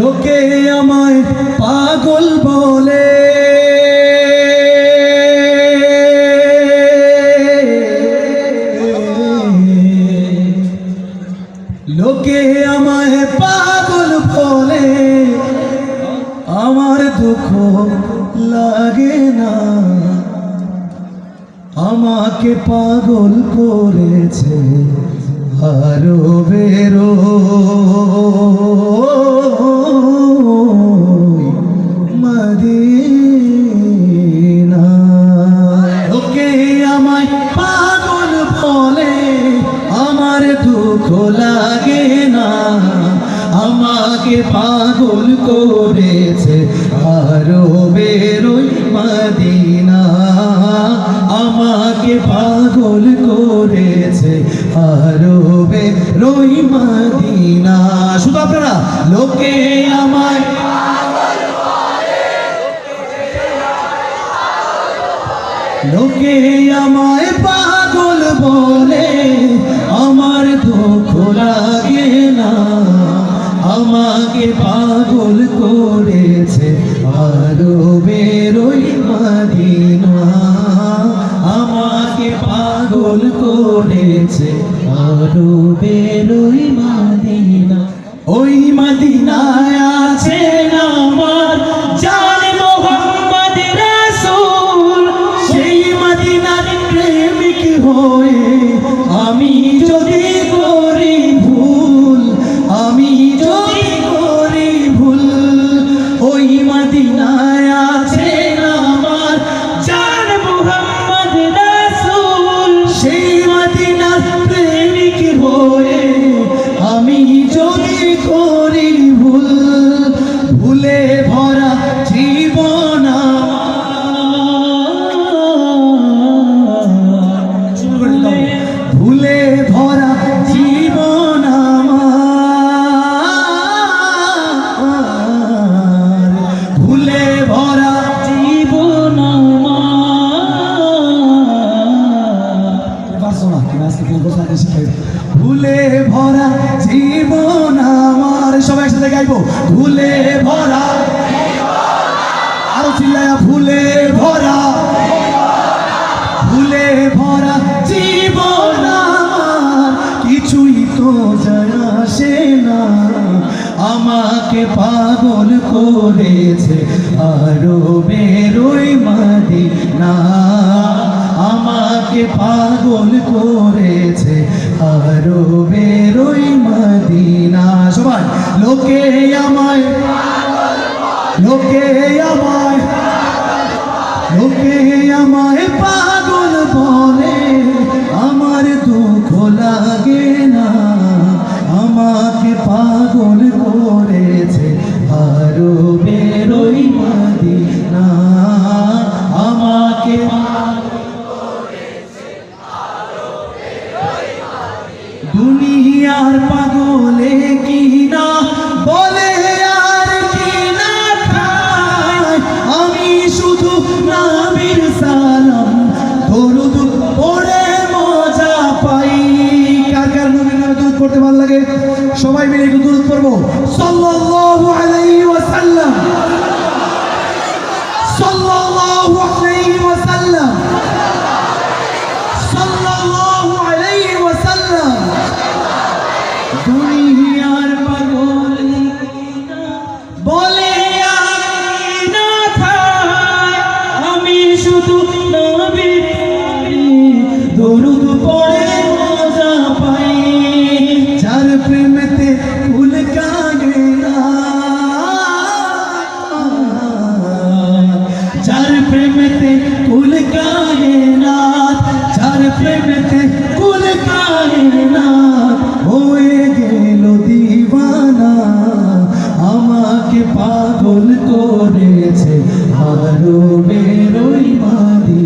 লোকে আমায় পাগল বলে, লোকে আমায় পাগল বলে, আমার দুঃখ লাগে না। আমাকে পাগল করেছে আরো বেরো মদিনা। লোকে আমায় পাগল বলে, আমার দুঃখ লাগে না। আমাকে পাগল করেছে আরো বেরোই মদিনা। আমাকে পাগল করেছে আরো বেরোই মদিনা। শুধু আপনারা লোকে আমায় লোকে আমায় পাগল বলে, আমার দুঃখ লাগে না। আমাকে পাগল করেছে আরো বেরোই মদিনা। আমাকে পাগল করেছে আরো বেরোই মদিনা। ওই মদিনায় আছেন আমার জান মোহাম্মদ রাসূল। সেই মদিনার প্রেমিক হয়ে আমি যদি করি ভুল, আমি যদি করি ভুল, ওই মদিনায় আছেন আমার জান মোহাম্মদ রাসূল। সেই মদিনার প্রেমিক হয়ে আমি যদি করি ভুল, ভুলে ভরা জীবন ভুলে ভরা জীবন আমার, ভুলে ভরা জীবন ভুলে ভরা জীবন আমার। সবাই একসাথে গাইবো, ভুলে ভরা, আরো চিল্লায়া, ভুলে ভরা, ভুলে ভরা জীবন আমার। কিছুই তো যায় আসে না, আমাকে পাগল করেছে আরো বেরোই মদিনা। আমাকে পাগল করেছে আরো বেরোই মদিনা। সবাই লোকে আমায়, লোকে আমায়, লোকে আমায় পাগল বলে, আমার দুঃখ লাগে না। আমাকে পাগল করেছে আরো বেরোই মদিনা। আমাকে দুনিয়ার পাগলে কি না বলে আর কি না খায়, আমি শুধু নবীর সালাম দরুদ পড়ে মজা পাই। কার কার নবীর নামে দরুদ পড়তে ভালো লাগে? সবাই মিলে একটু দরুদ পড়বো। সাল্লাল্লাহু আলাইহি ওয়াসাল্লাম, সাল্লাল্লাহু আলাইহি ওয়াসাল্লাম, সাল্লাল্লাহু আলাইহি ওয়াসাল্লাম। দুনিয়ার পাগল বলে আর না খায়, আমি শুধু নবীর দরুদ পড়ে মজা পাই। যার প্রেমেতে ফুল কাগে না, যার প্রেমেতে ফুল কাগে না, যার প্রেমেতে ফুল কাগে না, হয়ে গেল দিওয়ানা। আমাকে পাগল করেছে আরো বেরোই মদিনা।